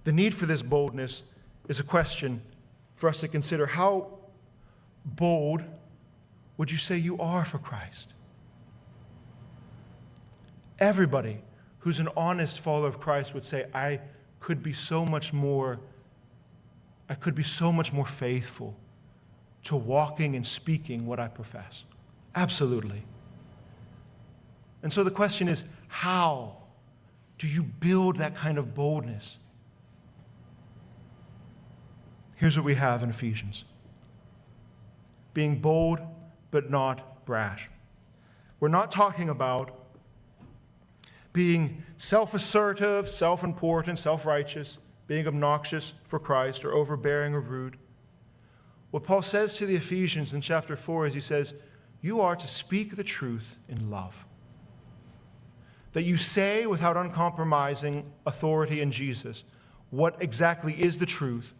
The need for this boldness is a question for us to consider. How bold would you say you are for Christ? Everybody who's an honest follower of Christ would say, I could be so much more faithful to walking and speaking what I profess. Absolutely. And so the question is, how do you build that kind of boldness? Here's what we have in Ephesians. Being bold, but not brash. We're not talking about being self-assertive, self-important, self-righteous, being obnoxious for Christ, or overbearing or rude. What Paul says to the Ephesians in chapter 4 is he says, you are to speak the truth in love. That you say without uncompromising authority in Jesus what exactly is the truth,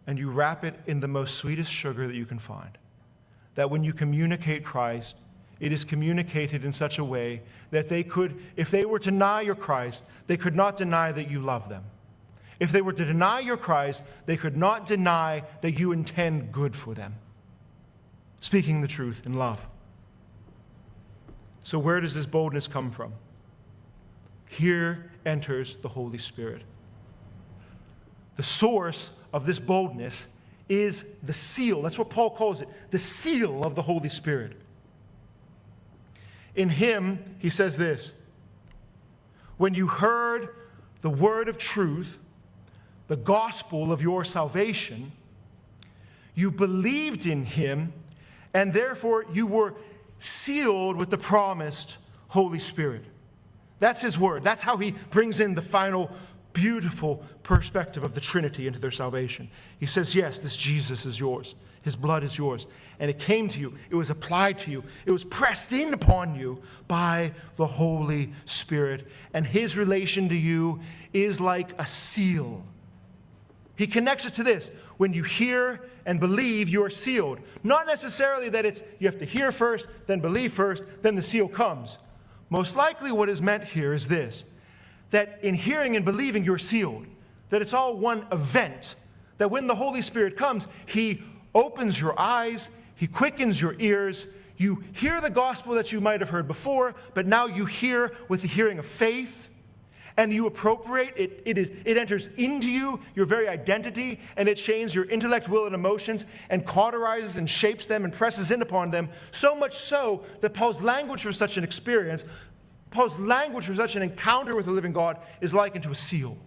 and you wrap it in the most sweetest sugar that you can find. That when you communicate Christ, it is communicated in such a way that they could, if they were to deny your Christ, they could not deny that you love them. If they were to deny your Christ, they could not deny that you intend good for them. Speaking the truth in love. So where does this boldness come from? Here enters the Holy Spirit. The source of this boldness is the seal. That's what Paul calls it, the seal of the Holy Spirit. In him, he says this, when you heard the word of truth, the gospel of your salvation, you believed in him, and therefore you were sealed with the promised Holy Spirit. That's his word. That's how he brings in the final beautiful perspective of the Trinity into their salvation. He says, yes, this Jesus is yours. His blood is yours. And it came to you. It was applied to you. It was pressed in upon you by the Holy Spirit. And his relation to you is like a seal. He connects it to this. When you hear and believe, you are sealed. Not necessarily that it's you have to hear first, then believe first, then the seal comes. Most likely what is meant here is this, that in hearing and believing you're sealed, that it's all one event, that when the Holy Spirit comes, he opens your eyes, he quickens your ears, you hear the gospel that you might have heard before, but now you hear with the hearing of faith, and you appropriate it. It enters into you, your very identity, and it changes your intellect, will, and emotions, and cauterizes and shapes them and presses in upon them, so much so that Paul's language for such an experience, Paul's language for such an encounter with the living God is likened to a seal.